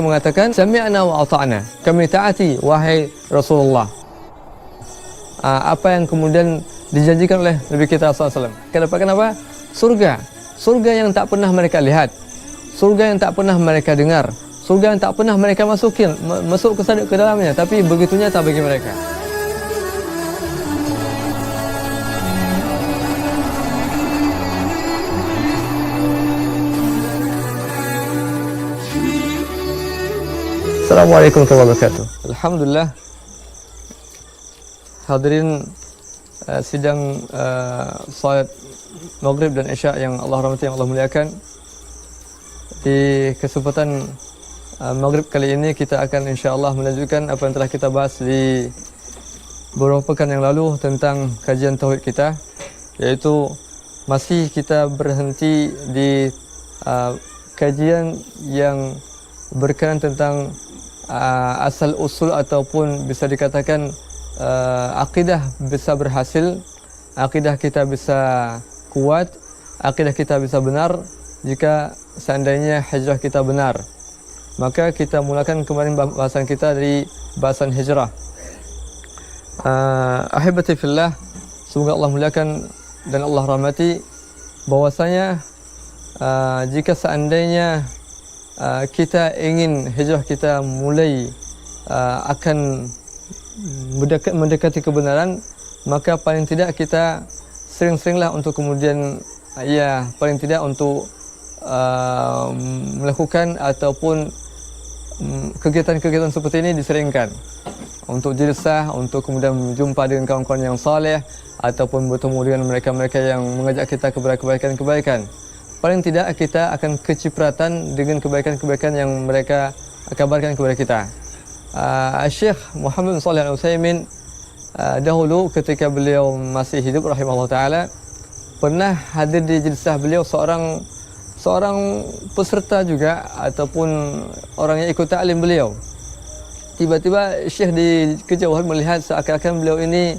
mereka mengatakan sami'na wa ata'na, kami taati wahai Rasulullah. Apa yang kemudian dijanjikan oleh Nabi kita SAW, kita dapatkan apa? Surga yang tak pernah mereka lihat, surga yang tak pernah mereka dengar, surga yang tak pernah mereka masuk ke dalamnya, tapi begitu nyata bagi mereka. Assalamualaikum warahmatullahi wabarakatuh. Alhamdulillah, hadirin sidang salat Maghrib dan Isya yang Allah rahmati, yang Allah muliakan. Di kesempatan Maghrib kali ini kita akan insya-Allah melanjutkan apa yang telah kita bahas di beberapa pekan yang lalu tentang kajian tauhid kita, yaitu masih kita berhenti di kajian yang berkenaan tentang asal usul ataupun bisa dikatakan akidah bisa berhasil, akidah kita bisa kuat, akidah kita bisa benar jika seandainya hijrah kita benar. Maka kita mulakan kemarin bahasan kita dari bahasan hijrah. Ahibati fillah, semoga Allah muliakan dan Allah rahmati, bahwasanya jika seandainya kita ingin hijrah kita mulai akan mendekati kebenaran, maka paling tidak kita sering-seringlah untuk kemudian paling tidak untuk melakukan ataupun kegiatan-kegiatan seperti ini diseringkan, untuk jilsah, untuk kemudian berjumpa dengan kawan-kawan yang saleh ataupun bertemu dengan mereka-mereka yang mengajak kita kepada kebaikan-kebaikan. Paling tidak kita akan kecipratan dengan kebaikan-kebaikan yang mereka kabarkan kepada kita. Syekh Muhammad bin Shalih Al-Utsaimin dahulu ketika beliau masih hidup rahimahullah taala, pernah hadir di jilsah beliau seorang peserta juga ataupun orang yang ikut ta'lim beliau. Tiba-tiba Syekh di kejauhan melihat seakan-akan beliau ini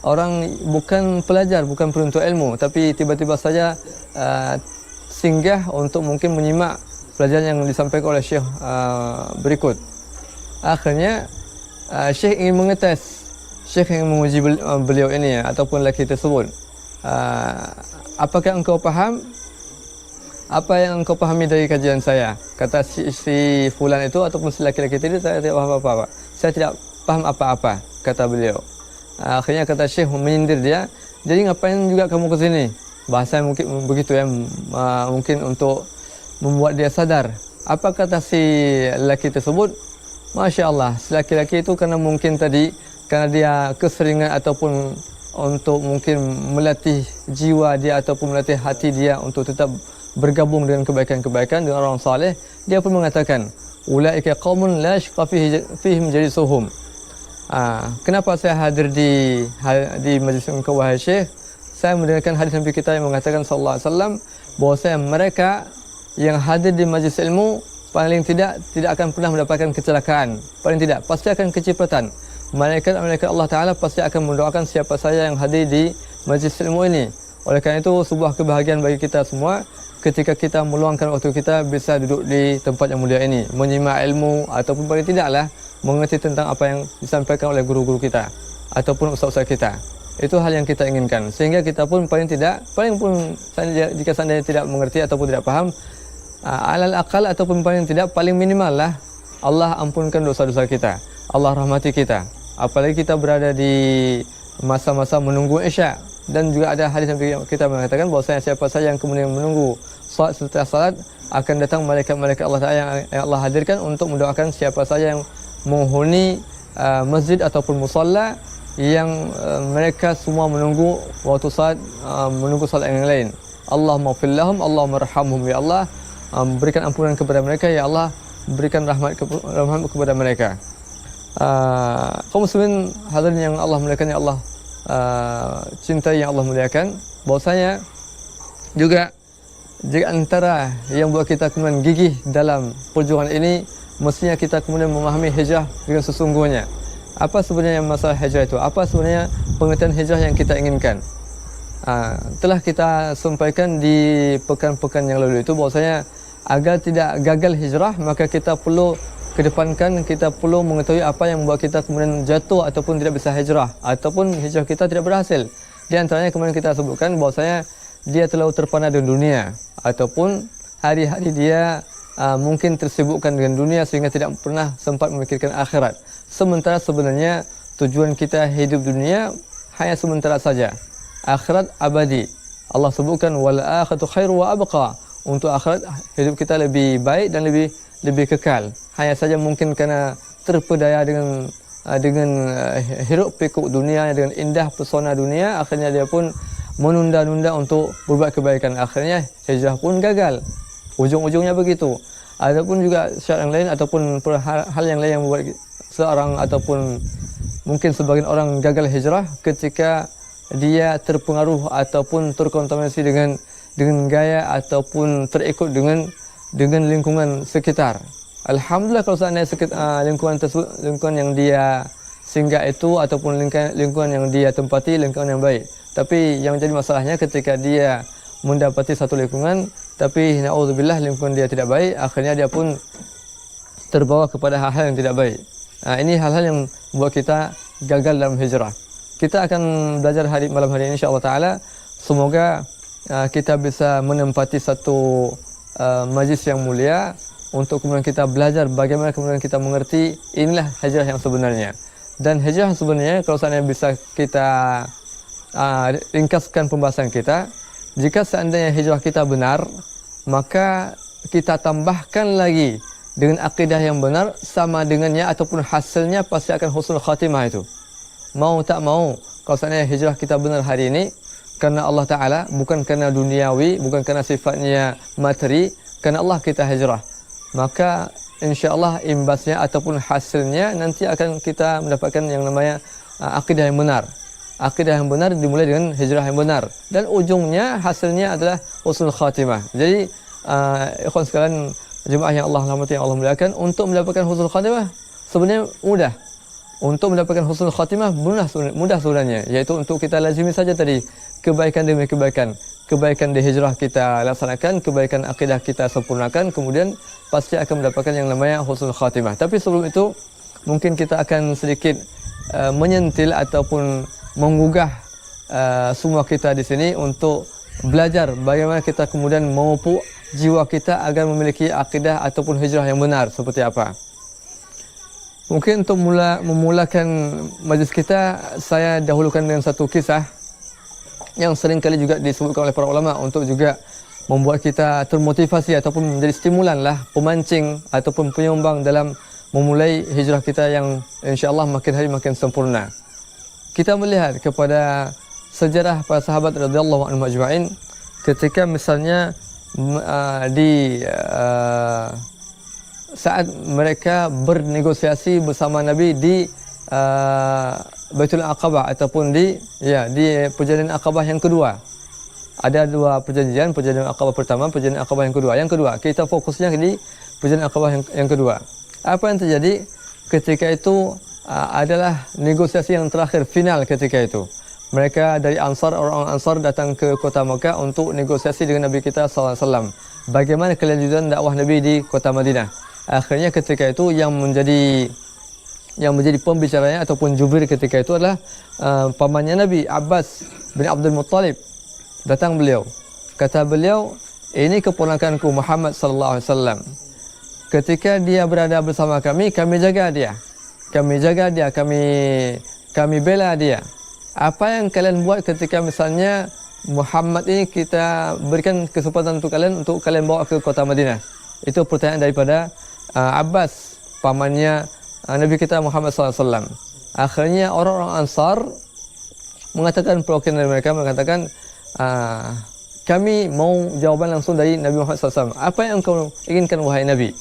orang bukan pelajar, bukan penuntut ilmu, tapi tiba-tiba saja singgah untuk mungkin menyimak pelajaran yang disampaikan oleh Syekh berikut. Akhirnya Syekh ingin mengetes, Syekh ingin menguji beliau ini ataupun lelaki tersebut. Apakah engkau faham apa yang engkau pahami dari kajian saya? Kata si fulan itu ataupun si lelaki-lelaki tadi, saya tidak paham apa-apa. Saya tidak paham apa-apa, kata beliau. Akhirnya kata Syekh menyindir dia, jadi ngapain juga kamu ke sini? Bahasa mungkin begitu ya, mungkin untuk membuat dia sadar. Apa kata si lelaki tersebut? Masya Allah, si lelaki itu karena mungkin tadi, karena dia keseringan ataupun untuk mungkin melatih jiwa dia ataupun melatih hati dia untuk tetap bergabung dengan kebaikan-kebaikan dengan orang saleh, dia pun mengatakan, ulaika qaumun la yashqa fihim jalisuhum. Kenapa saya hadir di majlis engkau wahai Syekh? Saya mendengarkan hadis Nabi kita yang mengatakan sallallahu alaihi wasallam bahwasanya mereka yang hadir di majlis ilmu paling tidak akan pernah mendapatkan kecelakaan, paling tidak pasti akan kecipratan. Malaikat Allah Taala pasti akan mendoakan siapa saja yang hadir di majlis ilmu ini. Oleh kerana itu sebuah kebahagiaan bagi kita semua ketika kita meluangkan waktu kita bisa duduk di tempat yang mulia ini, menyimak ilmu ataupun paling tidaklah mengerti tentang apa yang disampaikan oleh guru-guru kita ataupun ustaz-ustaz kita. Itu hal yang kita inginkan, sehingga kita pun paling pun jika seandainya tidak mengerti ataupun tidak paham, alal akal ataupun paling minimal lah Allah ampunkan dosa-dosa kita, Allah rahmati kita. Apalagi kita berada di masa-masa menunggu Isya, dan juga ada hadis yang kita mengatakan bahwasanya siapa saja yang kemudian menunggu salat setelah salat akan datang malaikat-malaikat Allah Taala yang Allah hadirkan untuk mendoakan siapa saja yang menghuni masjid ataupun musalla yang mereka semua menunggu waktu salat, menunggu salat yang lain. Allahumma fil lahum, Allahumma arhamhum, ya Allah, berikan ampunan kepada mereka, ya Allah, berikan rahmat kepada mereka. Kaum muslimin hadirin yang Allah muliakan, ya Allah cintai, yang Allah muliakan, bahwasanya juga jika antara yang buat kita kemudian gigih dalam perjuangan ini, mestinya kita kemudian memahami hijrah dengan sesungguhnya. Apa sebenarnya masalah hijrah itu? Apa sebenarnya pengertian hijrah yang kita inginkan? Telah kita sampaikan di pekan-pekan yang lalu itu bahwasanya agar tidak gagal hijrah, maka kita perlu kedepankan kita perlu mengetahui apa yang membuat kita kemudian jatuh ataupun tidak bisa hijrah ataupun hijrah kita tidak berhasil. Di antaranya kemudian kita sebutkan bahwasanya dia terlalu terpana dengan dunia ataupun hari-hari dia mungkin tersibukkan dengan dunia sehingga tidak pernah sempat memikirkan akhirat. Sementara sebenarnya tujuan kita hidup dunia hanya sementara saja. Akhirat abadi. Allah sebutkan wal akhiratu khairu wa abqa. Untuk akhirat hidup kita lebih baik dan lebih kekal. Hanya saja mungkin kerana terpedaya dengan hiruk pikuk dunia, dengan indah pesona dunia, akhirnya dia pun menunda-nunda untuk berbuat kebaikan. Akhirnya hijrah pun gagal. Ujung-ujungnya begitu. Ataupun juga syarat yang lain ataupun hal yang lain yang membuat seorang ataupun mungkin sebagian orang gagal hijrah ketika dia terpengaruh ataupun terkontaminasi dengan gaya ataupun terikut dengan lingkungan sekitar. Alhamdulillah kalau seandainya lingkungan tersebut, lingkungan yang dia singgah itu ataupun lingkungan yang dia tempati lingkungan yang baik. Tapi yang jadi masalahnya ketika dia mendapati satu lingkungan tapi naudzubillah lingkungan dia tidak baik, akhirnya dia pun terbawa kepada hal-hal yang tidak baik. Ini hal-hal yang membuat kita gagal dalam hijrah. Kita akan belajar malam hari ini insya-Allah taala. Semoga kita bisa menempati satu majlis yang mulia untuk kemudian kita belajar bagaimana kemudian kita mengerti inilah hijrah yang sebenarnya. Dan hijrah yang sebenarnya kalau seandainya bisa kita ringkaskan pembahasan kita, jika seandainya hijrah kita benar, maka kita tambahkan lagi dengan akidah yang benar, sama dengannya ataupun hasilnya pasti akan husnul khatimah itu. Mau tak mau, kalau seandainya hijrah kita benar hari ini karena Allah Ta'ala, bukan karena duniawi, bukan karena sifatnya materi, karena Allah kita hijrah, maka insya-Allah imbasnya ataupun hasilnya nanti akan kita mendapatkan yang namanya akidah yang benar. Akidah yang benar dimulai dengan hijrah yang benar dan ujungnya hasilnya adalah husnul khatimah. Jadi ikhwan sekalian, jemaah yang Allah rahmati, yang Allah muliakan, untuk mendapatkan husnul khatimah sebenarnya mudah. Untuk mendapatkan husnul khatimah mudah sebenarnya, yaitu untuk kita lazimi saja tadi kebaikan demi kebaikan. Kebaikan di hijrah kita laksanakan, kebaikan akidah kita sempurnakan, kemudian pasti akan mendapatkan yang namanya husnul khatimah. Tapi sebelum itu mungkin kita akan sedikit menyentil ataupun menggugah semua kita di sini untuk belajar bagaimana kita kemudian memupuk jiwa kita agar memiliki akidah ataupun hijrah yang benar seperti apa. Mungkin untuk memulakan majlis kita, saya dahulukan dengan satu kisah yang sering kali juga disebutkan oleh para ulama untuk juga membuat kita termotivasi ataupun menjadi stimulan lah, pemancing ataupun penyumbang dalam memulai hijrah kita yang insya-Allah makin hari makin sempurna. Kita melihat kepada sejarah para sahabat radhiyallahu anhum ajma'in ketika misalnya saat mereka bernegosiasi bersama Nabi di Baitul Aqabah ataupun di perjanjian Aqabah yang kedua. Ada dua perjanjian Aqabah pertama, perjanjian Aqabah yang kedua. Yang kedua, kita fokusnya di perjanjian Aqabah yang kedua. Apa yang terjadi ketika itu adalah negosiasi yang terakhir, final ketika itu. Mereka dari Ansar, orang Ansar datang ke kota Makkah untuk negosiasi dengan Nabi kita sallallahu alaihi wasallam. Bagaimana kelanjutan dakwah Nabi di kota Madinah. Akhirnya ketika itu yang menjadi pembicaranya ataupun jubir ketika itu adalah pamannya Nabi, Abbas bin Abdul Muttalib. Datang beliau, kata beliau, ini keponakanku Muhammad sallallahu alaihi wasallam. Ketika dia berada bersama kami jaga dia. Kami bela dia. Apa yang kalian buat ketika misalnya Muhammad ini kita berikan kesempatan untuk kalian bawa ke kota Madinah? Itu pertanyaan daripada Abbas, pamannya Nabi kita Muhammad SAW. Akhirnya orang-orang Ansar mengatakan, perwakilan dari mereka mengatakan, kami mau jawaban langsung dari Nabi Muhammad SAW. Apa yang engkau inginkan wahai Nabi?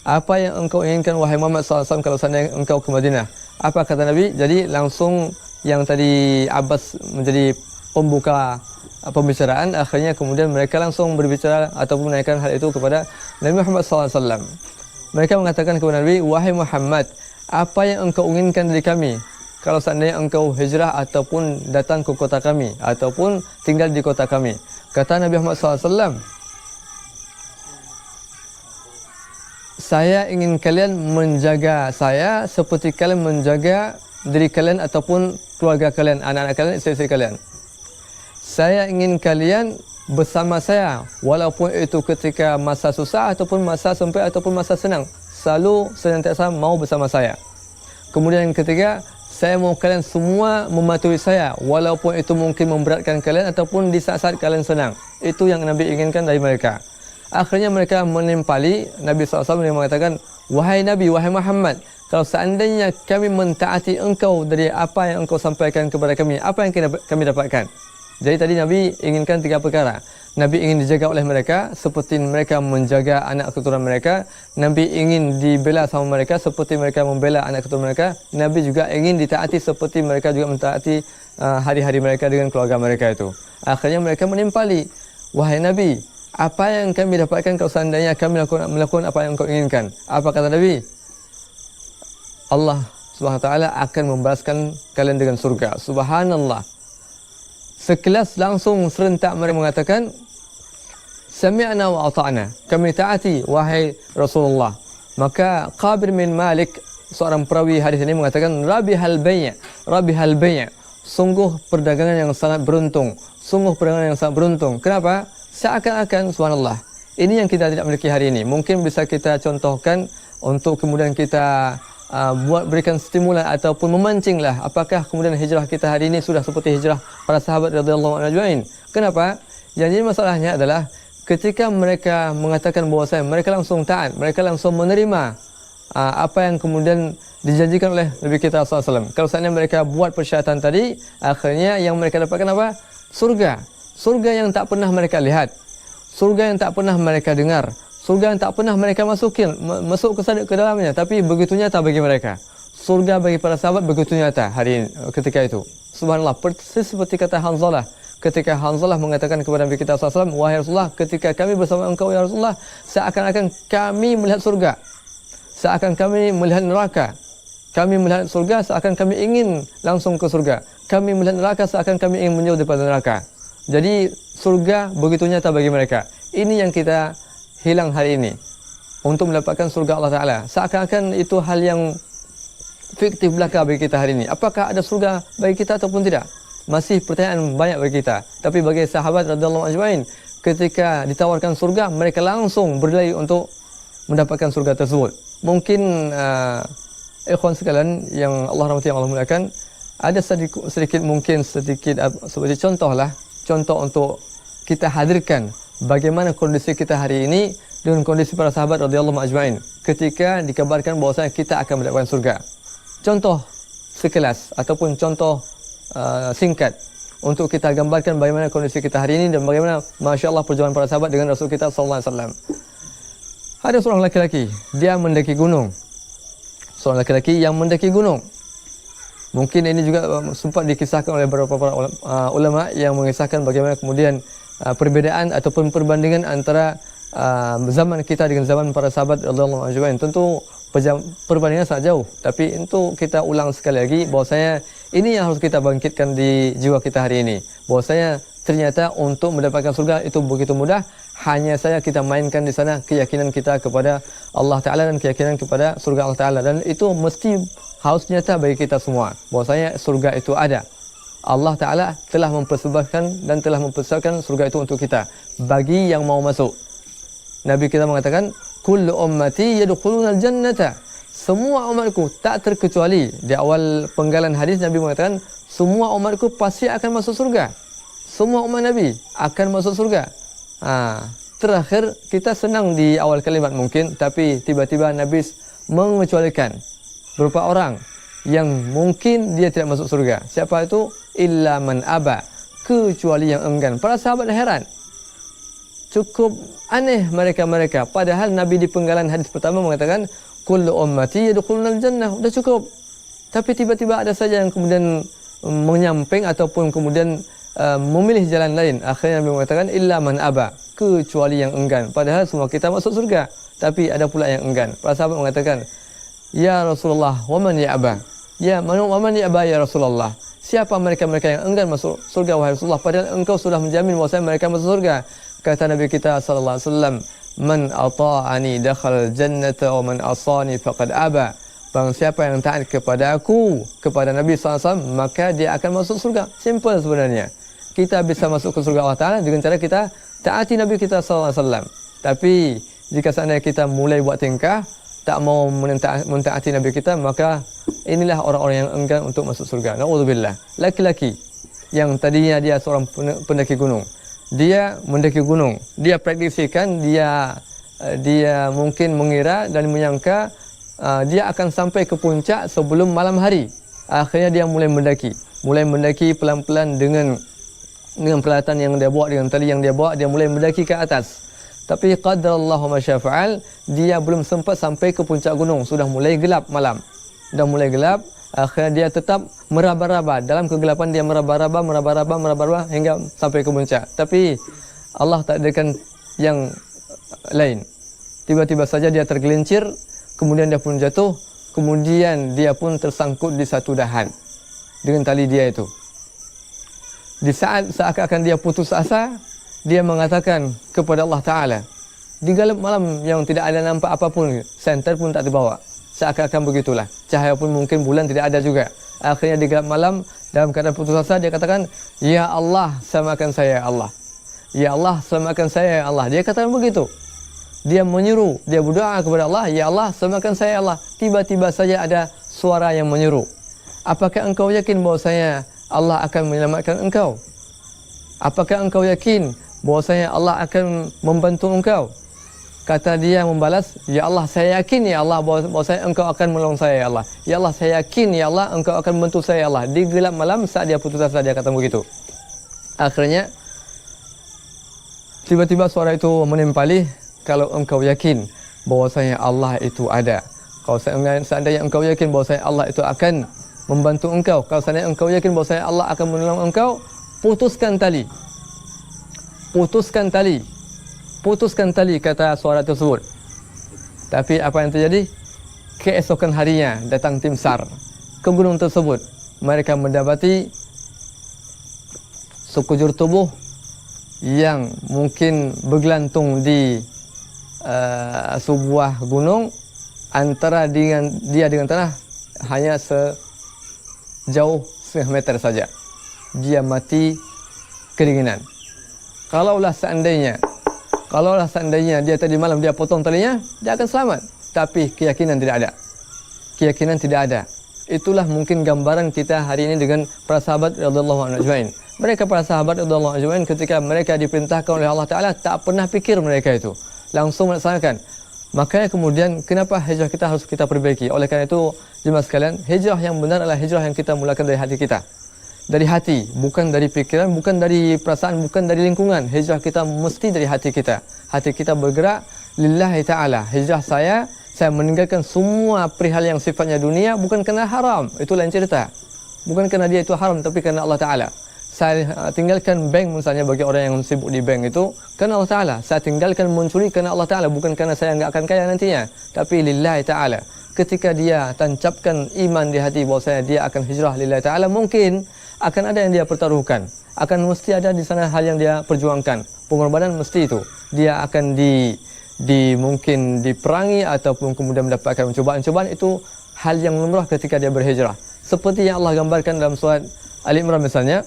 Apa yang engkau inginkan wahai Muhammad SAW kalau seandainya engkau ke Madinah? Apa kata Nabi? Jadi langsung yang tadi Abbas menjadi pembuka pembicaraan, akhirnya kemudian mereka langsung berbicara ataupun menaikkan hal itu kepada Nabi Muhammad SAW. Mereka mengatakan kepada Nabi, wahai Muhammad, apa yang engkau inginkan dari kami kalau seandainya engkau hijrah ataupun datang ke kota kami ataupun tinggal di kota kami? Kata Nabi Muhammad SAW, saya ingin kalian menjaga saya seperti kalian menjaga diri kalian ataupun keluarga kalian, anak-anak kalian, isteri-isteri kalian. Saya ingin kalian bersama saya walaupun itu ketika masa susah ataupun masa sempit ataupun masa senang, selalu senantiasa mau bersama saya. Kemudian yang ketiga, saya mau kalian semua mematuhi saya walaupun itu mungkin memberatkan kalian ataupun di saat-saat kalian senang. Itu yang Nabi inginkan dari mereka. Akhirnya mereka menimpali Nabi SAW yang mengatakan, wahai Nabi, wahai Muhammad, kalau seandainya kami mentaati engkau dari apa yang engkau sampaikan kepada kami, apa yang kami dapatkan? Jadi tadi Nabi inginkan 3 perkara. Nabi ingin dijaga oleh mereka seperti mereka menjaga anak keturunan mereka. Nabi ingin dibela sama mereka seperti mereka membela anak keturunan mereka. Nabi juga ingin ditaati seperti mereka juga mentaati hari-hari mereka dengan keluarga mereka itu. Akhirnya mereka menimpali, wahai Nabi, apa yang kami dapatkan kalau seandainya kami melakukan apa yang engkau inginkan? Apa kata Nabi? Allah Subhanahu Wa Taala akan membalaskan kalian dengan surga. Subhanallah. Sekelas langsung serentak mereka mengatakan, sami'na wa ata'na, kami taati wahai Rasulullah. Maka Qabir bin Malik, seorang perawi hadis ini mengatakan, rabihal bay', sungguh perdagangan yang sangat beruntung, sungguh perdagangan yang sangat beruntung. Kenapa? Seakan-akan, subhanallah, ini yang kita tidak miliki hari ini. Mungkin bisa kita contohkan untuk kemudian kita berikan stimulan ataupun memancinglah, apakah kemudian hijrah kita hari ini sudah seperti hijrah para sahabat radhiyallahu anhum. Kenapa? Yang jadi masalahnya adalah ketika mereka mengatakan bahwasanya mereka langsung taat, mereka langsung menerima apa yang kemudian dijanjikan oleh Nabi kita SAW. Kalau seandainya mereka buat persyaratan tadi, akhirnya yang mereka dapatkan apa? Surga. Surga yang tak pernah mereka lihat, surga yang tak pernah mereka dengar, surga yang tak pernah mereka masuk ke dalamnya, tapi begitu nyata bagi mereka. Surga bagi para sahabat begitu nyata hari ini, ketika itu. Subhanallah, persis seperti kata Hanzalah. Ketika Hanzalah mengatakan kepada Nabi kita SAW, wahai Rasulullah, ketika kami bersama engkau ya Rasulullah, seakan-akan kami melihat surga, seakan kami melihat neraka. Kami melihat surga seakan kami ingin langsung ke surga. Kami melihat neraka seakan kami ingin menjauh daripada neraka. Jadi surga begitu nyata bagi mereka. Ini yang kita hilang hari ini untuk mendapatkan surga Allah Ta'ala. Seakan-akan itu hal yang fiktif belaka bagi kita hari ini. Apakah ada surga bagi kita ataupun tidak? Masih pertanyaan banyak bagi kita. Tapi bagi sahabat radhiyallahu anhum, ketika ditawarkan surga, mereka langsung berlari untuk mendapatkan surga tersebut. Mungkin ikhwan sekalian yang Allah rahmati, yang Allah muliakan, ada sedikit mungkin sedikit seperti contoh untuk kita hadirkan bagaimana kondisi kita hari ini dengan kondisi para sahabat radhiyallahu ajma'in ketika dikabarkan bahwasanya kita akan mendapatkan surga. Contoh sekelas ataupun contoh singkat untuk kita gambarkan bagaimana kondisi kita hari ini dan bagaimana masya-Allah perjuangan para sahabat dengan Rasul kita sallallahu alaihi wasallam. Ada seorang laki-laki, dia mendaki gunung. Seorang laki-laki yang mendaki gunung. Mungkin ini juga sempat dikisahkan oleh beberapa ulama yang mengisahkan bagaimana kemudian perbedaan ataupun perbandingan antara zaman kita dengan zaman para sahabat radhiyallahu anhum. Tentu perbandingan sangat jauh, tapi itu kita ulang sekali lagi bahwasanya ini yang harus kita bangkitkan di jiwa kita hari ini. Bahwasanya ternyata untuk mendapatkan surga itu begitu mudah, hanya saja kita mainkan di sana keyakinan kita kepada Allah Ta'ala dan keyakinan kepada surga Allah Ta'ala, dan itu mesti harus nyata bagi kita semua bahwasanya surga itu ada. Allah Ta'ala telah mempersembahkan dan telah mempersembahkan surga itu untuk kita bagi yang mau masuk. Nabi kita mengatakan, kullu ummati yadkhuluna al-jannata, semua umatku tak terkecuali. Di awal penggalan hadis Nabi mengatakan semua umatku pasti akan masuk surga. Semua umat Nabi akan masuk surga. Terakhir kita senang di awal kalimat mungkin, tapi tiba-tiba Nabi mengecualikan beberapa orang yang mungkin dia tidak masuk surga. Siapa itu? Illa man aba, kecuali yang enggan. Para sahabat heran, cukup aneh mereka. Padahal Nabi di penggalan hadis pertama mengatakan kullu ummati yadkhulunal jannah, sudah cukup. Tapi tiba-tiba ada saja yang kemudian menyamping ataupun kemudian memilih jalan lain. Akhirnya Nabi mengatakan illa man aba, kecuali yang enggan. Padahal semua kita masuk surga, tapi ada pula yang enggan. Para sahabat mengatakan, ya Rasulullah, wa man ya'ba? Ya, wa man ya'ba ya Rasulullah? Siapa mereka-mereka yang enggan masuk surga wahai Rasulullah? Padahal engkau sudah menjamin bahwa mereka masuk surga. Kata Nabi kita sallallahu alaihi wasallam, man ata'ani dakhala al-jannata wa man asani faqad aba. Barang siapa yang taat kepada aku, kepada Nabi SAW, maka dia akan masuk surga. Simple sebenarnya. Kita bisa masuk ke surga Allah Ta'ala dengan cara kita taati Nabi kita SAW. Tapi jika seandainya kita mulai buat tingkah, tak mau mentaati Nabi kita, maka inilah orang-orang yang enggan untuk masuk surga. Na'udzubillah. Laki-laki yang tadinya dia seorang pendaki gunung, dia mendaki gunung, dia prediksikan, dia mungkin mengira dan menyangka dia akan sampai ke puncak sebelum malam hari. Akhirnya dia mulai mendaki pelan-pelan dengan peralatan yang dia bawa, dengan tali yang dia bawa, dia mulai mendaki ke atas. Tapi qadarallahu ma syaa fa'al, dia belum sempat sampai ke puncak gunung, sudah mulai gelap malam. Sudah mulai gelap, akhirnya dia tetap meraba-raba. Dalam kegelapan dia meraba-raba hingga sampai ke puncak. Tapi Allah takdirkan yang lain. Tiba-tiba saja dia tergelincir, kemudian dia pun jatuh, kemudian dia pun tersangkut di satu dahan dengan tali dia itu. Di saat seakan-akan dia putus asa, dia mengatakan kepada Allah Ta'ala, di gelap malam yang tidak ada nampak apapun, senter pun tak dibawa, seakan-akan begitulah, cahaya pun mungkin bulan tidak ada juga. Akhirnya di gelap malam, dalam keadaan putus asa, dia katakan, Ya Allah, selamatkan saya Allah. Ya Allah, selamatkan saya Allah. Dia katakan begitu. Dia menyeru, dia berdoa kepada Allah, Ya Allah, selamatkan saya Allah. Tiba-tiba saja ada suara yang menyeru, apakah engkau yakin bahwasanya Allah akan menyelamatkan engkau? Apakah engkau yakin bahwasanya Allah akan membantu engkau? Kata dia membalas, Ya Allah, saya yakin ya Allah bahwasanya engkau akan menolong saya ya Allah. Ya Allah, saya yakin ya Allah engkau akan membantu saya ya Allah. Di gelap malam saat dia putus asa, dia kata begitu. Akhirnya tiba-tiba suara itu menimpali, kalau engkau yakin bahwasanya Allah itu ada, kalau seandainya engkau yakin bahwasanya Allah itu akan membantu engkau, kalau seandainya engkau yakin bahwasanya Allah akan menolong engkau, putuskan tali. Putuskan tali, kata suara tersebut. Tapi apa yang terjadi? Keesokan harinya datang tim SAR ke gunung tersebut. Mereka mendapati sekujur tubuh yang mungkin bergelantung di sebuah gunung, antara dia dengan tanah hanya sejauh setengah meter saja. Dia mati kedinginan. Kalaulah seandainya dia tadi malam dia potong talinya, dia akan selamat. Tapi keyakinan tidak ada. Itulah mungkin gambaran kita hari ini dengan para sahabat radhiyallahu anhum ajmain. Mereka para sahabat radhiyallahu anhum ajmain, ketika mereka diperintahkan oleh Allah Ta'ala, tak pernah pikir mereka itu, langsung melaksanakan. Makanya kemudian kenapa hijrah kita harus kita perbaiki? Oleh karena itu, jemaah sekalian, hijrah yang benar adalah hijrah yang kita mulakan dari hati kita. Dari hati, bukan dari pikiran, bukan dari perasaan, bukan dari lingkungan. Hijrah kita mesti dari hati kita. Hati kita bergerak lillahi ta'ala. Hijrah saya meninggalkan semua perihal yang sifatnya dunia, bukan kerana haram, itu lain cerita. Bukan kerana dia itu haram, tapi kerana Allah Ta'ala. Saya tinggalkan bank misalnya, bagi orang yang sibuk di bank itu, kerana Allah Ta'ala. Saya tinggalkan mencuri kerana Allah Ta'ala, bukan kerana saya enggak akan kaya nantinya, tapi lillahi ta'ala. Ketika dia tancapkan iman di hati bahwasanya dia akan hijrah lillahi ta'ala, mungkin akan ada yang dia pertaruhkan, akan mesti ada di sana hal yang dia perjuangkan, pengorbanan mesti itu. Dia akan mungkin diperangi ataupun kemudian mendapatkan cobaan-cobaan, itu hal yang lumrah ketika dia berhijrah. Seperti yang Allah gambarkan dalam surat Ali Imran misalnya,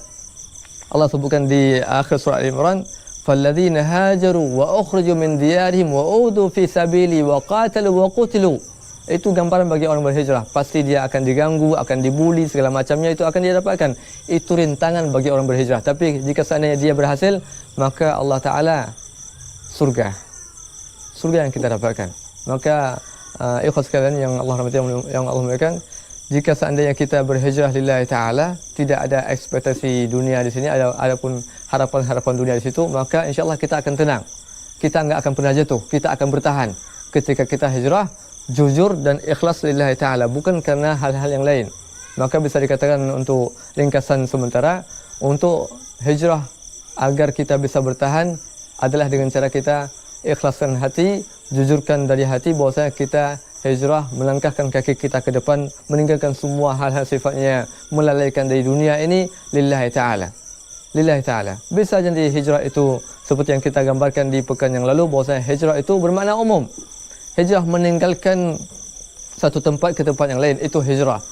Allah sebutkan di akhir surat Ali Imran, "Falladzina hajaru wa ukhriju min diyarihim wa udu fi sabili wa qatalu wa qutilu." Itu gambaran bagi orang berhijrah. Pasti dia akan diganggu, akan dibuli, segala macamnya itu akan dia dapatkan. Itu rintangan bagi orang berhijrah. Tapi jika seandainya dia berhasil, maka Allah Ta'ala surga yang kita dapatkan. Maka ikhlas sekalian yang Allah rahmati, yang Allah muliakan, jika seandainya kita berhijrah lillahi ta'ala, tidak ada ekspektasi dunia di sini, ada pun harapan-harapan dunia di situ, maka insyaAllah kita akan tenang. Kita enggak akan pernah jatuh, kita akan bertahan. Ketika kita hijrah, jujur dan ikhlas lillahi ta'ala, bukan karena hal-hal yang lain. Maka bisa dikatakan untuk ringkasan sementara, untuk hijrah agar kita bisa bertahan adalah dengan cara kita ikhlaskan hati, jujurkan dari hati bahwasanya kita hijrah, melangkahkan kaki kita ke depan, meninggalkan semua hal-hal sifatnya melalaikan dari dunia ini lillahi ta'ala. lillahi ta'ala. Bisa jadi hijrah itu seperti yang kita gambarkan di pekan yang lalu, bahwasanya hijrah itu bermakna umum. Hijrah meninggalkan satu tempat ke tempat yang lain, itu hijrah.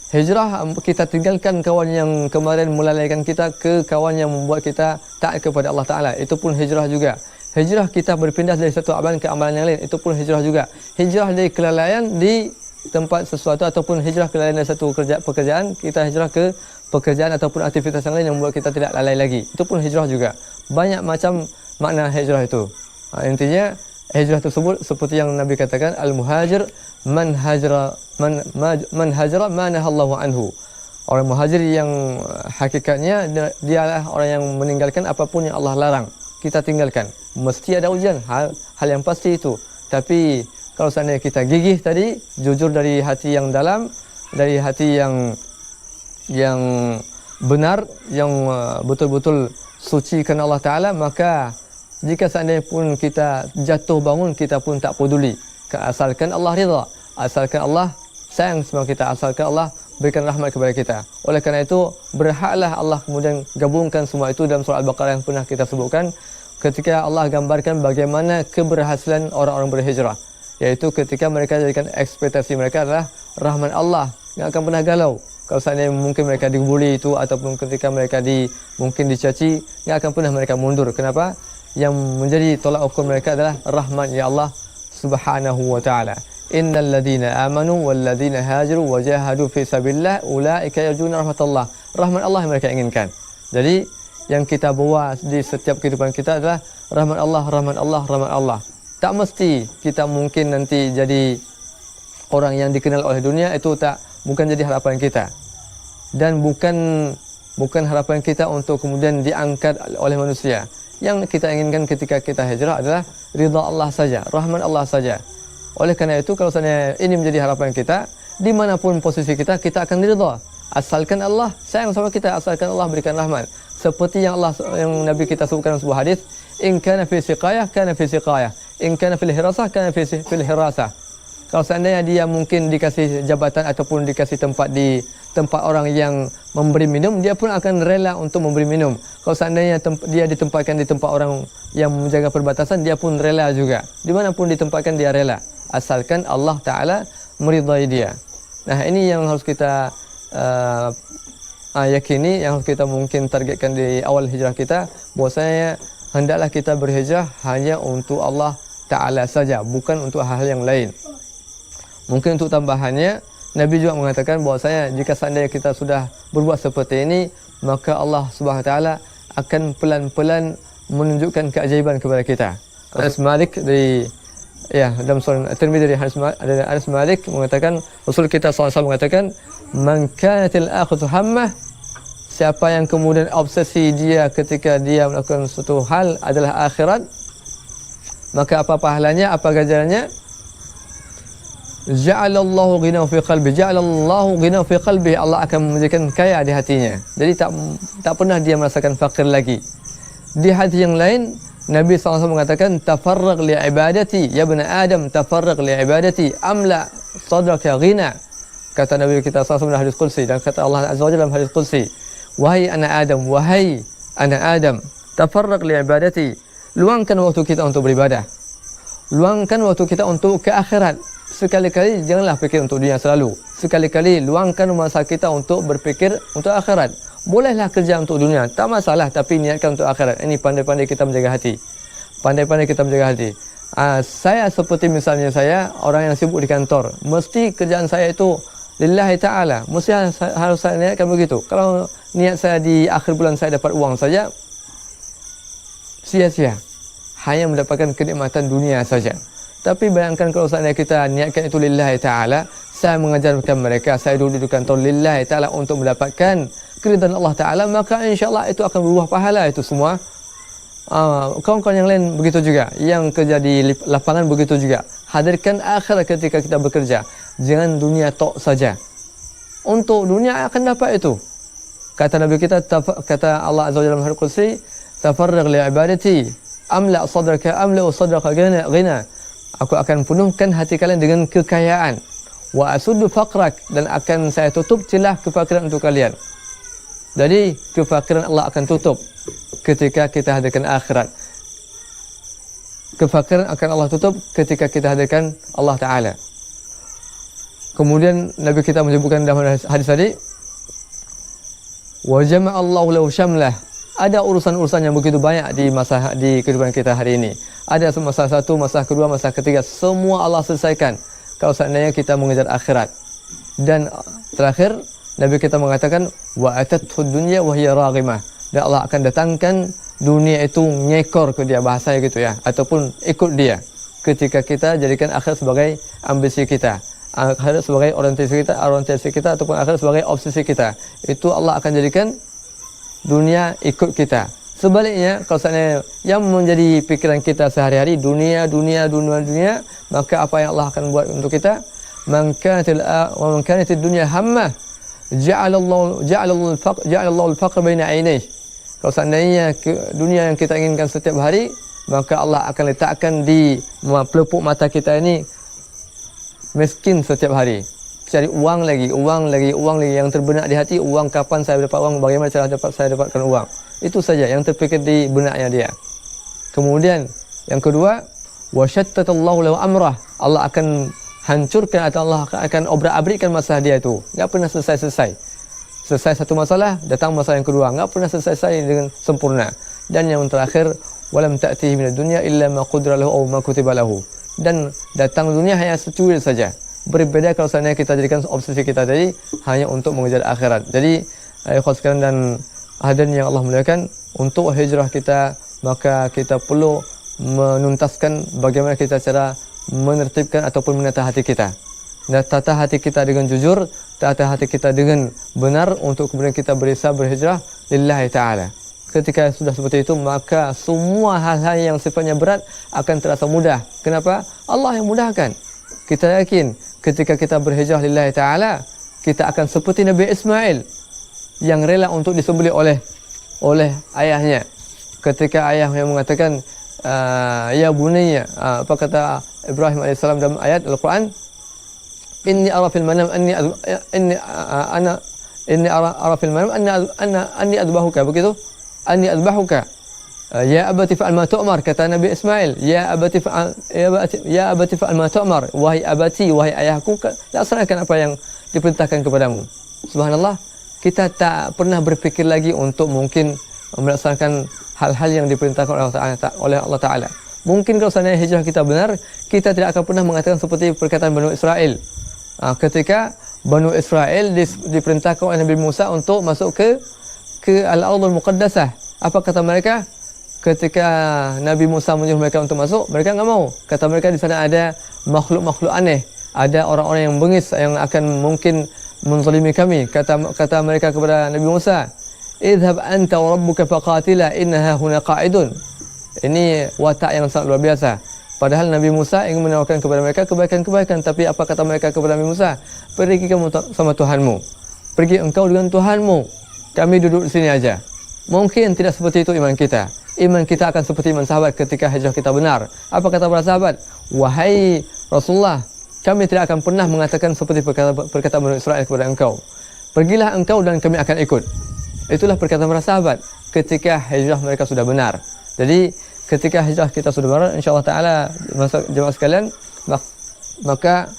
Hijrah kita tinggalkan kawan yang kemarin melalaikan kita ke kawan yang membuat kita taat kepada Allah Ta'ala, itu pun hijrah juga. Hijrah kita berpindah dari satu amalan ke amalan yang lain, itu pun hijrah juga. Hijrah dari kelalaian di tempat sesuatu ataupun hijrah kelalaian dari satu pekerjaan, kita hijrah ke pekerjaan ataupun aktivitas yang lain yang membuat kita tidak lalai lagi, itu pun hijrah juga. Banyak macam makna hijrah itu. Intinya hijrah tersebut seperti yang Nabi katakan, al-muhajir man hajra ma nahallahu anhu. Orang muhajir yang hakikatnya dia adalah orang yang meninggalkan apapun yang Allah larang, kita tinggalkan. Mesti ada ujian, hal yang pasti itu. Tapi kalau seandainya kita gigih tadi, jujur dari hati yang dalam, dari hati yang benar, yang betul-betul suci kerana Allah Ta'ala, maka jika seandainya pun kita jatuh bangun, kita pun tak peduli. Asalkan Allah ridha, asalkan Allah sayang sama kita, asalkan Allah berikan rahmat kepada kita. Oleh kerana itu, berhaklah Allah kemudian gabungkan semua itu dalam surah Al-Baqarah yang pernah kita sebutkan, ketika Allah gambarkan bagaimana keberhasilan orang-orang berhijrah, yaitu ketika mereka jadikan ekspektasi mereka adalah rahmat Allah, yang akan pernah galau. Kalau seandainya mungkin mereka dibuli itu, ataupun ketika mereka mungkin dicaci, yang akan pernah mereka mundur. Kenapa? Yang menjadi tolak ukur mereka adalah rahmat ya Allah Subhanahu wa ta'ala. Innal ladina amanu wal ladina hajaru wa jahadu fi sabilillah ulaika yarjuna rahmatullah. Rahmat Allah yang mereka inginkan. Jadi yang kita bawa di setiap kehidupan kita adalah rahmat Allah, rahmat Allah, rahmat Allah. Tak mesti kita mungkin nanti jadi orang yang dikenal oleh dunia, itu bukan jadi harapan kita. Dan bukan harapan kita untuk kemudian diangkat oleh manusia. Yang kita inginkan ketika kita hijrah adalah ridha Allah saja, rahmat Allah saja. Oleh kerana itu, kalau seandainya ini menjadi harapan kita, dimanapun posisi kita, kita akan ridha. Asalkan Allah sayang sama kita, asalkan Allah berikan rahmat. Seperti yang Nabi kita sebutkan dalam sebuah hadis, in kana fi siqayah kana fi siqayah, in kana fil hirasah kana fil hirasah. Kalau seandainya dia mungkin dikasih jabatan ataupun dikasih tempat di tempat orang yang memberi minum, dia pun akan rela untuk memberi minum. Kalau seandainya dia ditempatkan di tempat orang yang menjaga perbatasan, dia pun rela juga. Dimanapun ditempatkan dia rela, asalkan Allah Ta'ala meridai dia. Nah, ini yang harus kita yakini, yang harus kita mungkin targetkan di awal hijrah kita, bahwasanya hendaklah kita berhijrah hanya untuk Allah Ta'ala saja, bukan untuk hal-hal yang lain. Mungkin untuk tambahannya, Nabi juga mengatakan bahwasanya jika seandainya kita sudah berbuat seperti ini, maka Allah Subhanahu Wa Taala akan pelan-pelan menunjukkan keajaiban kepada kita. Anas Malik dalam surah At-Tirmidzi dari Anas Malik mengatakan, Rasul kita SAW mengatakan, man kanatil akhiratu hammah, siapa yang kemudian obsesi dia ketika dia melakukan suatu hal adalah akhirat, maka apa pahalanya, apa ganjarannya? Ja'alallahu ghinahu fi qalbi, ja'alallahu ghinahu fi qalbi, Allah akan menjadikan kaya di hatinya. Jadi tak pernah dia merasakan fakir lagi. Di hati yang lain, Nabi SAW mengatakan, tafarraq li ibadati ya bani Adam, tafarraq li ibadati amla sadraka ghina. Kata Nabi kita SAW dalam hadis qudsi, dan kata Allah Azza wa Jalla dalam hadis qudsi, wahai anak Adam, wahai anak Adam, tafarraq li ibadati, luangkan waktu kita untuk beribadah, luangkan waktu kita untuk ke akhirat. Sekali-kali janganlah fikir untuk dunia selalu. Sekali-kali luangkan masa kita untuk berfikir untuk akhirat. Bolehlah kerja untuk dunia, tak masalah, tapi niatkan untuk akhirat. Ini pandai-pandai kita menjaga hati. Pandai-pandai kita menjaga hati. Saya seperti misalnya saya, orang yang sibuk di kantor, mesti kerjaan saya itu lillahi ta'ala. Mesti harus saya niatkan begitu. Kalau niat saya di akhir bulan saya dapat uang saja, sia-sia. Hanya mendapatkan kenikmatan dunia saja. Tapi bayangkan kalau seandainya kita niatkan itu lillahi ta'ala, saya mengajarkan mereka, saya duduk di kantor lillahi ta'ala untuk mendapatkan keridhaan Allah Ta'ala, maka insyaAllah itu akan berubah pahala itu semua. Kawan-kawan yang lain begitu juga, yang kerja di lapangan begitu juga. Hadirkan akhirat ketika kita bekerja, jangan dunia tok saja. Untuk dunia akan dapat itu. Kata Nabi kita, kata Allah Azza wa Jalla dalam hadits qudsi, tafarrag li ibadati amla sadraka ghina. Aku akan penuhkan hati kalian dengan kekayaan. Wa asuddu faqrak, dan akan saya tutup celah kefakiran untuk kalian. Jadi kefakiran Allah akan tutup ketika kita hadirkan akhirat. Kefakiran akan Allah tutup ketika kita hadirkan Allah Ta'ala. Kemudian Nabi kita menyebutkan dalam hadis tadi, wa jama'allahu lahu syamlah. Ada urusan-urusan yang begitu banyak di kehidupan kita hari ini. Ada masalah satu, masalah kedua, masalah ketiga, semua Allah selesaikan kalau seandainya kita mengejar akhirat. Dan terakhir Nabi kita mengatakan, wa atathu dunya wa hiya raghimah. Dan Allah akan datangkan dunia itu ngekor ke dia, bahasanya gitu ya, ataupun ikut dia ketika kita jadikan akhirat sebagai ambisi kita, akhirat sebagai orientasi kita ataupun akhirat sebagai obsesi kita. Itu Allah akan jadikan dunia ikut kita. Sebaliknya, kalau seandainya yang menjadi pikiran kita sehari-hari dunia, maka apa yang Allah akan buat untuk kita? Man kanat dunya hammah ja'alallahu al-faqr baina 'ainayhi. Kalau seandainya dunia yang kita inginkan setiap hari, maka Allah akan letakkan di pelepuk mata kita ini miskin setiap hari. Cari uang lagi. Yang terbenak di hati, uang, kapan saya dapat uang, bagaimana cara saya dapatkan uang. Itu saja yang terfikir di benaknya dia. Kemudian yang kedua, wa shattatallahu lahu amrah. Allah akan hancurkan atau Allah akan obrak-abrikkan masalah dia itu. Enggak pernah selesai. Selesai satu masalah, datang masalah yang kedua. Enggak pernah selesai dengan sempurna. Dan yang terakhir, walam ta'tihi minad dunya illa ma qudira lahu aw ma kutiba lahu. Dan datang dunia hanya secuil saja. Berbeda kalau seandainya kita jadikan obsesi kita tadi hanya untuk mengejar akhirat. Jadi ikhwan sekalian dan hadirin yang Allah muliakan, untuk hijrah kita maka kita perlu menuntaskan bagaimana kita cara menertibkan ataupun menata hati kita. Dan tata hati kita dengan jujur, tata hati kita dengan benar untuk kemudian kita berhijrah lillahi ta'ala. Ketika sudah seperti itu, maka semua hal-hal yang sifatnya berat akan terasa mudah. Kenapa? Allah yang mudahkan. Kita yakin ketika kita berhijrah lillahi ta'ala, kita akan seperti Nabi Ismail yang rela untuk disembelih oleh ayahnya. Ketika ayahnya mengatakan, ya bunayya, apa kata Ibrahim AS dalam ayat Al-Quran, inni ara fil manam anni adbahuka, begitu? Anni adbahuka. Ya abati fa'al ma tu'mar, kata Nabi Ismail, ya abati fa'al ma tu'mar, wahai abati, wahai ayahku, laksanakan apa yang diperintahkan kepadamu. Subhanallah, kita tak pernah berpikir lagi untuk mungkin melaksanakan hal-hal yang diperintahkan oleh Allah Ta'ala. Mungkin kalau seandainya hijrah kita benar, kita tidak akan pernah mengatakan seperti perkataan Banu Israel. Ketika Banu Israel diperintahkan oleh Nabi Musa untuk masuk ke Al-Ardhul Muqaddasah, apa kata mereka? Ketika Nabi Musa menyuruh mereka untuk masuk, mereka enggak mau. Kata mereka di sana ada makhluk-makhluk aneh, ada orang-orang yang bengis yang akan mungkin menzalimi kami. Kata mereka kepada Nabi Musa, idhab anta wa rabbuka faqatila innaha huna qa'idun. Ini watak yang sangat luar biasa. Padahal Nabi Musa ingin menawarkan kepada mereka kebaikan-kebaikan, tapi apa kata mereka kepada Nabi Musa? Pergi kamu sama Tuhanmu. Pergi engkau dengan Tuhanmu. Kami duduk di sini aja. Mungkin tidak seperti itu iman kita. Iman kita akan seperti iman sahabat ketika hijrah kita benar. Apa kata para sahabat? Wahai Rasulullah, kami tidak akan pernah mengatakan seperti perkataan Bani Israel kepada engkau. Pergilah engkau dan kami akan ikut. Itulah perkataan para sahabat ketika hijrah mereka sudah benar. Jadi ketika hijrah kita sudah benar, insyaAllah ta'ala jemaah sekalian, maka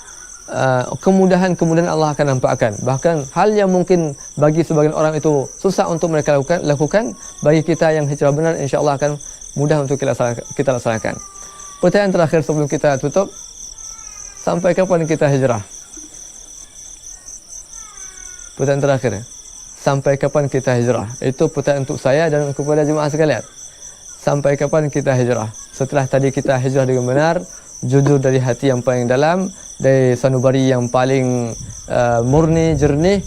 kemudahan Allah akan nampakkan. Bahkan hal yang mungkin bagi sebagian orang itu susah untuk mereka lakukan, bagi kita yang hijrah benar insyaAllah akan mudah untuk kita laksanakan. Pertanyaan terakhir sebelum kita tutup, sampai kapan kita hijrah? Pertanyaan terakhir, sampai kapan kita hijrah? Itu pertanyaan untuk saya dan kepada jemaah sekalian. Sampai kapan kita hijrah? Setelah tadi kita hijrah dengan benar, jujur dari hati yang paling dalam, dari sanubari yang paling murni, jernih,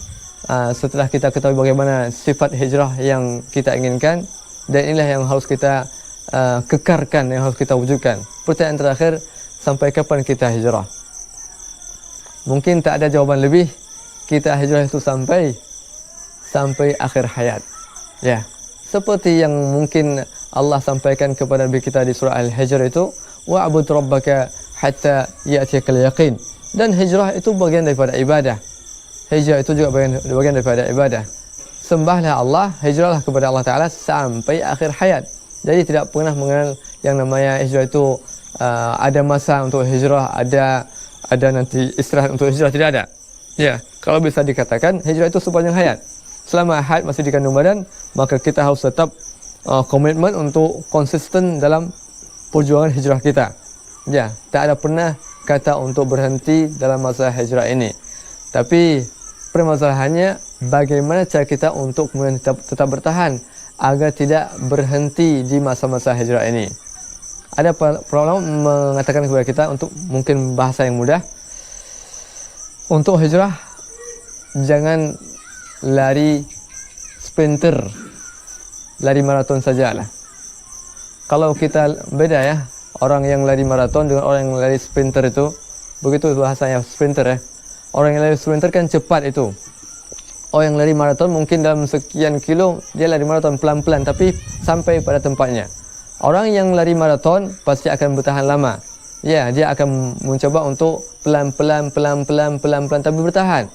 setelah kita ketahui bagaimana sifat hijrah yang kita inginkan, dan inilah yang harus kita kekarkan, yang harus kita wujudkan. Pertanyaan terakhir, sampai kapan kita hijrah? Mungkin tak ada jawaban lebih. Kita hijrah itu sampai akhir hayat. Ya, seperti yang mungkin Allah sampaikan kepada Nabi kita di surah Al-Hijr itu, wa'bud rabbaka hatta ya'tiyakal yaqin. Dan hijrah itu bagian daripada ibadah. Hijrah itu juga bagian daripada ibadah. sembahlah Allah, hijrahlah kepada Allah Ta'ala sampai akhir hayat. Jadi tidak pernah mengenal yang namanya hijrah itu ada masa untuk hijrah, ada nanti istirahat untuk hijrah, tidak ada. Ya, kalau bisa dikatakan hijrah itu sepanjang hayat. Selama hayat masih di kandung badan, maka kita harus tetap komitmen untuk konsisten dalam perjuangan hijrah kita. Ya, tak ada pernah kata untuk berhenti dalam masa hijrah ini. Tapi permasalahannya bagaimana cara kita untuk kemudian tetap bertahan agar tidak berhenti di masa-masa hijrah ini. Ada ulama mengatakan kepada kita untuk mungkin bahasa yang mudah, untuk hijrah jangan lari sprinter, lari maraton sajalah. Kalau kita beda ya, orang yang lari maraton dengan orang yang lari sprinter itu, begitu bahasanya sprinter ya. Orang yang lari sprinter kan cepat itu. Orang yang lari maraton mungkin dalam sekian kilo dia lari maraton pelan-pelan tapi sampai pada tempatnya. Orang yang lari maraton pasti akan bertahan lama. Ya, dia akan mencoba untuk pelan-pelan tapi bertahan.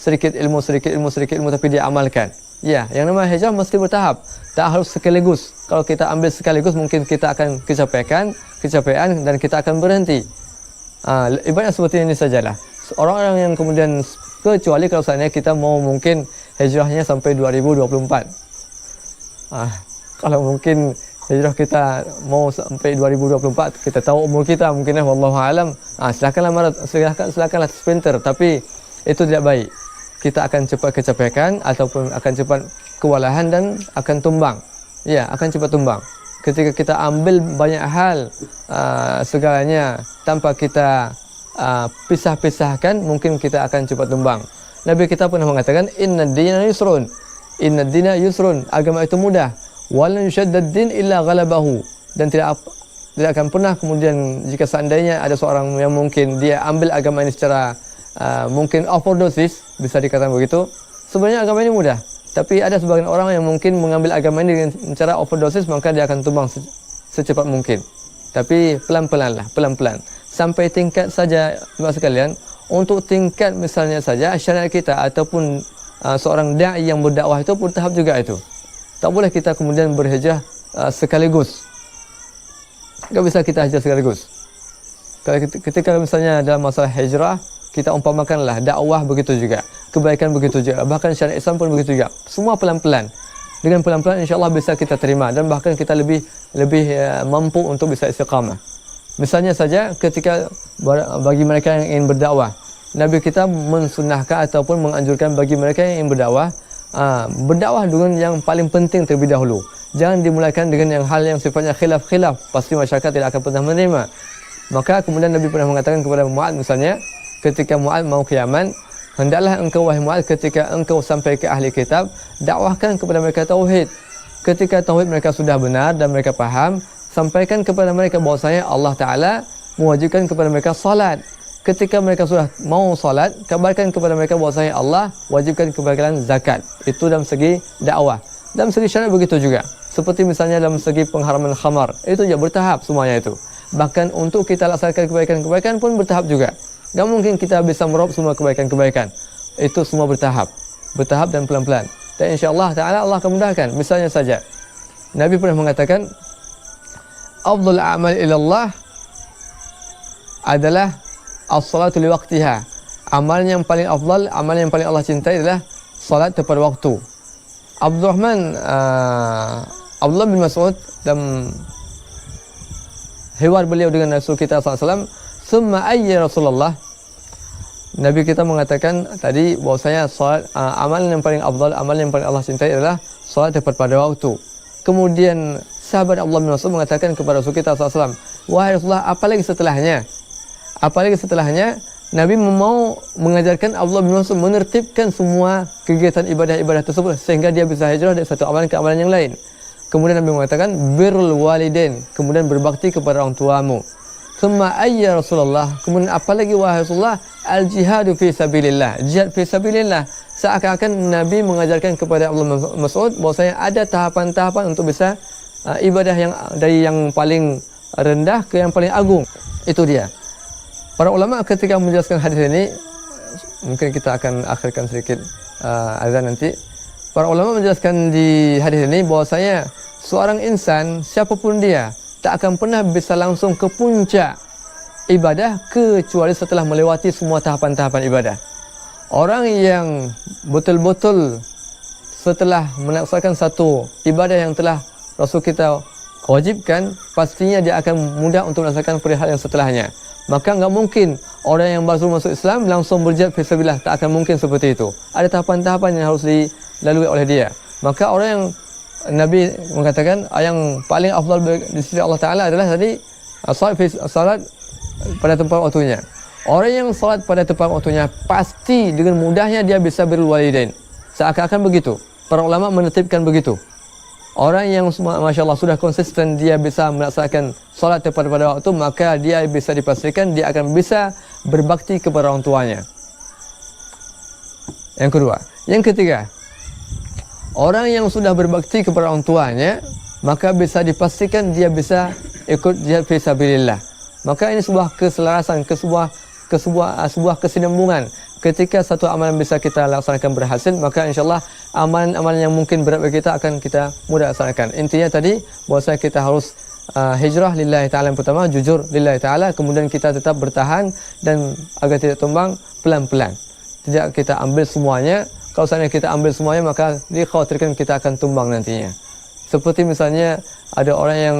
Sedikit ilmu tapi dia amalkan. Ya, yang namanya hijrah mesti bertahap. Tak harus sekaligus. Kalau kita ambil sekaligus mungkin kita akan kecapean dan kita akan berhenti. Ibaratnya seperti ini sajalah. Orang-orang yang kemudian, kecuali kalau seandainya kita mau mungkin hijrahnya sampai 2024. Kalau mungkin hijrah kita mau sampai 2024, kita tahu umur kita mungkin wallahu alam, silakanlah sprinter, tapi itu tidak baik. Kita akan cepat kecapean ataupun akan cepat kewalahan dan akan tumbang. Ya, akan cepat tumbang. Ketika kita ambil banyak hal segalanya tanpa kita pisah-pisahkan, mungkin kita akan cepat tumbang. Nabi kita pernah mengatakan innad dina yusrun, agama itu mudah. Walan yushaddad din illa ghalabahu, dan tidak akan pernah kemudian jika seandainya ada seorang yang mungkin dia ambil agama ini secara mungkin overdosis, bisa dikatakan begitu. Sebenarnya agama ini mudah, tapi ada sebagian orang yang mungkin mengambil agama ini dengan cara overdosis, maka dia akan tumbang secepat mungkin. Tapi pelan-pelan sampai tingkat saja, Bapak sekalian, untuk tingkat misalnya saja syariat kita ataupun seorang dai yang berdakwah itu bertahap juga itu. Tak boleh kita kemudian berhijrah sekaligus. Tak bisa kita hijrah sekaligus. Ketika misalnya dalam masalah hijrah, kita umpamakanlah dakwah begitu juga, kebaikan begitu juga, bahkan syariat Islam pun begitu juga. Semua pelan-pelan. Dengan pelan-pelan insya-Allah bisa kita terima dan bahkan kita lebih mampu untuk bisa istiqamah. Misalnya saja ketika bagi mereka yang ingin berdakwah, Nabi kita mensunnahkan ataupun menganjurkan bagi mereka yang ingin berdakwah, berdakwah dengan yang paling penting terlebih dahulu. Jangan dimulakan dengan yang hal yang sifatnya khilaf, pasti masyarakat tidak akan pernah menerima. Maka kemudian Nabi pernah mengatakan kepada Mu'adz misalnya, ketika Mu'adz mau ke Yaman, hendaklah engkau wahai Mu'adz ketika engkau sampai ke ahli kitab, dakwahkan kepada mereka tauhid. Ketika tauhid mereka sudah benar dan mereka faham, sampaikan kepada mereka bahwasanya Allah Ta'ala mewajibkan kepada mereka salat. Ketika mereka sudah mau salat, kabarkan kepada mereka bahwasanya Allah wajibkan kepada kalian zakat. Itu dalam segi dakwah. Dalam segi syariat begitu juga. Seperti misalnya dalam segi pengharaman khamar, itu juga bertahap semuanya itu. Bahkan untuk kita laksanakan kebaikan-kebaikan pun bertahap juga. Tak mungkin kita bisa meraup semua kebaikan-kebaikan. Itu semua bertahap dan pelan-pelan. Dan insya-Allah Ta'ala Allah akan mudahkan. Misalnya saja, Nabi pernah mengatakan, afdhal a'mal ilallah adalah as-salatu li waqtiha. Amalan yang paling afdal, amalan yang paling Allah cintai adalah salat tepat waktu. Abdullah bin Mas'ud dalam hiwar beliau dengan Rasul kita SAW, summa ayya Rasulullah, Nabi kita mengatakan tadi bahwasanya salat amalan yang paling afdal, amalan yang paling Allah cintai adalah salat tepat pada waktu. Kemudian sahabat Abdullah bin Mas'ud mengatakan kepada Rasul kita SAW, wahai Rasulullah, apalagi setelahnya? Apalagi setelahnya, Nabi mau mengajarkan Abdullah bin Mas'ud menertibkan semua kegiatan ibadah-ibadah tersebut sehingga dia bisa hijrah dari satu amalan ke amalan yang lain. Kemudian Nabi mengatakan birrul walidain, kemudian berbakti kepada orang tuamu. Thumma ayya Rasulullah, kemudian apalagi wahai Rasulullah, al-jihadu fi sabilillah, jihad fi sabilillah. Seakan-akan Nabi mengajarkan kepada Abdullah bin Mas'ud bahwasanya ada tahapan-tahapan untuk bisa ibadah yang dari yang paling rendah ke yang paling agung. Itu dia. Para ulama ketika menjelaskan hadis ini, mungkin kita akan akhirkan sedikit azan nanti. Para ulama menjelaskan di hadis ini bahwasanya seorang insan siapapun dia tak akan pernah bisa langsung ke puncak ibadah kecuali setelah melewati semua tahapan-tahapan ibadah. Orang yang betul-betul setelah melaksanakan satu ibadah yang telah Rasul kita wajibkan, pastinya dia akan mudah untuk melaksanakan perihal yang setelahnya. Maka enggak mungkin orang yang baru masuk Islam langsung berjihad fisabilillah, tak akan mungkin seperti itu. Ada tahapan-tahapan yang harus dilalui oleh dia. Maka orang yang Nabi mengatakan yang paling afdal di sisi Allah Taala adalah tadi salat pada tempat waktunya. Orang yang salat pada tempat waktunya pasti dengan mudahnya dia bisa birrul walidain. Seakan-akan begitu. Para ulama menetapkan begitu. Orang yang Masya Allah sudah konsisten dia bisa melaksanakan solat tepat pada waktu, maka dia bisa dipastikan dia akan bisa berbakti kepada orang tuanya. Yang kedua. Yang ketiga, orang yang sudah berbakti kepada orang tuanya, maka bisa dipastikan dia bisa ikut jihad fisabilillah. Maka ini sebuah keselarasan, sebuah kesinambungan. Ketika satu amalan bisa kita laksanakan berhasil, maka insyaAllah amalan-amalan yang mungkin berat bagi kita akan kita mudah laksanakan. Intinya tadi, bahwasanya kita harus hijrah lillahi ta'ala yang pertama, jujur lillahi ta'ala, kemudian kita tetap bertahan dan agar tidak tumbang pelan-pelan. Tidak kita ambil semuanya. Kalau seandainya kita ambil semuanya, maka dikhawatirkan kita akan tumbang nantinya. Seperti misalnya ada orang yang,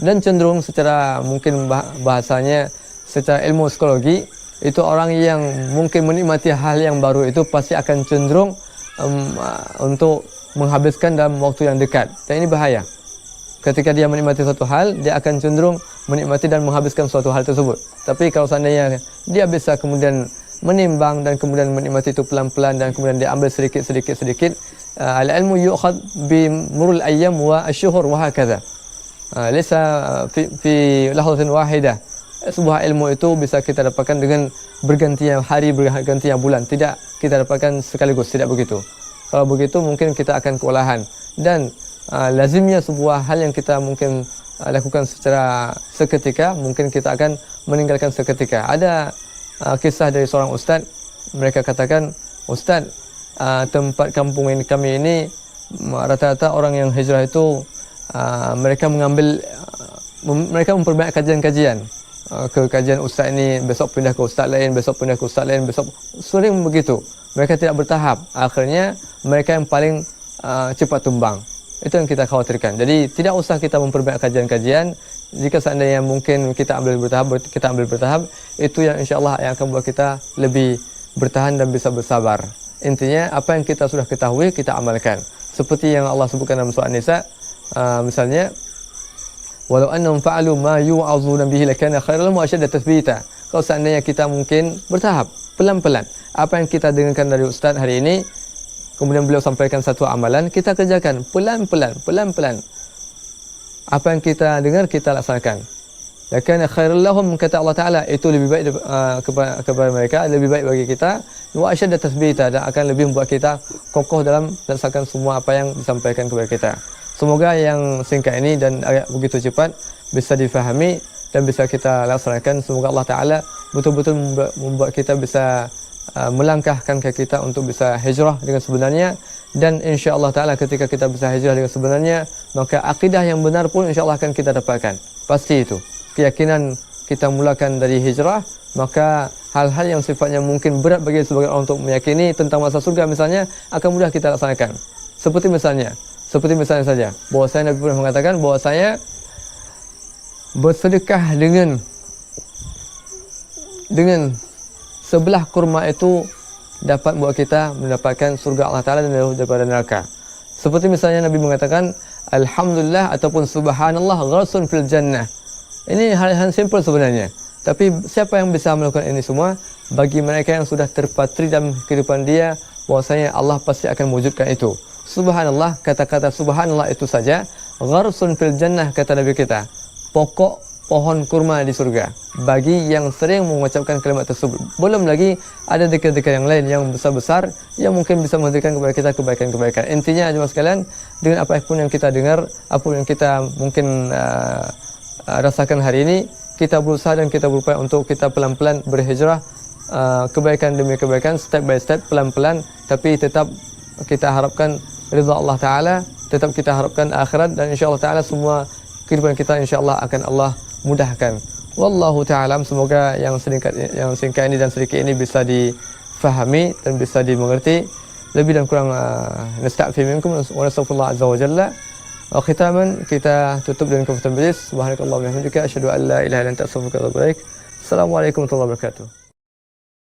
dan cenderung secara mungkin bahasanya, secara ilmu psikologi, itu orang yang mungkin menikmati hal yang baru itu pasti akan cenderung untuk menghabiskan dalam waktu yang dekat. Dan ini bahaya. Ketika dia menikmati suatu hal, dia akan cenderung menikmati dan menghabiskan suatu hal tersebut. Tapi kalau seandainya dia bisa kemudian menimbang dan kemudian menikmati itu pelan-pelan dan kemudian dia ambil sedikit, al-ilmu yu'khad bi murul ayyam wa asyhur wa hakadha. Laysa fi lahzatin wahidah. Sebuah ilmu itu bisa kita dapatkan dengan bergantinya hari, bergantinya bulan. Tidak kita dapatkan sekaligus, tidak begitu. Kalau begitu mungkin kita akan kewalahan. Dan lazimnya sebuah hal yang kita mungkin lakukan secara seketika, mungkin kita akan meninggalkan seketika. Ada kisah dari seorang ustaz, mereka katakan, "Ustaz, tempat kampung ini, kami ini rata-rata orang yang hijrah itu mereka memperbanyak kajian-kajian. Ke kajian ustaz ini, besok pindah ke ustaz lain, besok pindah ke ustaz lain, besok sering begitu. Mereka tidak bertahap. Akhirnya mereka yang paling cepat tumbang. Itu yang kita khawatirkan. Jadi tidak usah kita memperbanyak kajian-kajian. Jika seandainya mungkin kita ambil bertahap, itu yang insyaAllah yang akan membuat kita lebih bertahan dan bisa bersabar. Intinya apa yang kita sudah ketahui kita amalkan. Seperti yang Allah sebutkan dalam surah An-Nisa, misalnya, walau annahum fa'alu ma yu'azuna bihi lakana khairan lahum wa ashadda tathbita. Kalau seandainya kita mungkin bertahap, pelan-pelan. Apa yang kita dengarkan dari ustaz hari ini, kemudian beliau sampaikan satu amalan, kita kerjakan pelan-pelan. Apa yang kita dengar kita laksanakan. Lakana khairan lahum, kata Allah Taala, itu lebih baik kepada mereka, lebih baik bagi kita, wa ashadda tathbita, dan akan lebih membuat kita kokoh dalam melaksanakan semua apa yang disampaikan kepada kita. Semoga yang singkat ini dan agak begitu cepat bisa difahami dan bisa kita laksanakan. Semoga Allah Ta'ala betul-betul membuat kita bisa melangkahkan kaki kita untuk bisa hijrah dengan sebenarnya. Dan insya Allah Ta'ala ketika kita bisa hijrah dengan sebenarnya, maka akidah yang benar pun insya Allah akan kita dapatkan. Pasti itu. Keyakinan kita mulakan dari hijrah, maka hal-hal yang sifatnya mungkin berat bagi sebagian orang untuk meyakini tentang masa surga misalnya, akan mudah kita laksanakan. Seperti misalnya saja, bahwasanya Nabi pernah mengatakan bahwasanya bersedekah dengan sebelah kurma itu dapat buat kita mendapatkan surga Allah Ta'ala dan daripada neraka. Seperti misalnya Nabi mengatakan Alhamdulillah ataupun Subhanallah gharsun fil jannah. Ini hal-hal simple sebenarnya, tapi siapa yang bisa melakukan ini semua? Bagi mereka yang sudah terpatri dalam kehidupan dia, bahwasanya Allah pasti akan mewujudkan itu. Subhanallah, kata-kata subhanallah itu saja, gharsun fil jannah, kata Nabi kita, pokok pohon kurma di surga bagi yang sering mengucapkan kalimat tersebut. Belum lagi ada zikir-zikir yang lain yang besar-besar yang mungkin bisa memberikan kepada kita kebaikan-kebaikan. Intinya jemaah sekalian, dengan apapun yang kita dengar, apapun yang kita mungkin rasakan hari ini, kita berusaha dan kita berupaya untuk kita pelan-pelan berhijrah, kebaikan demi kebaikan, step by step, pelan-pelan, tapi tetap kita harapkan ridha Allah Taala, tetap kita harapkan akhirat, dan insya-Allah Taala semua kehidupan kita insya-Allah akan Allah mudahkan. Wallahu ta'ala, semoga yang singkat ini dan sedikit ini bisa difahami dan bisa dimengerti. Lebih dan kurang nasta'fi minkum wa nastaghfirullah azza wa jalla. Wa khitaman kita tutup dengan kafatan majlis. Subhanakallahumma wa bihamdika asyhadu an la ilaha illa anta astaghfiruka wa atubu ilaik. Assalamualaikum warahmatullahi wabarakatuh.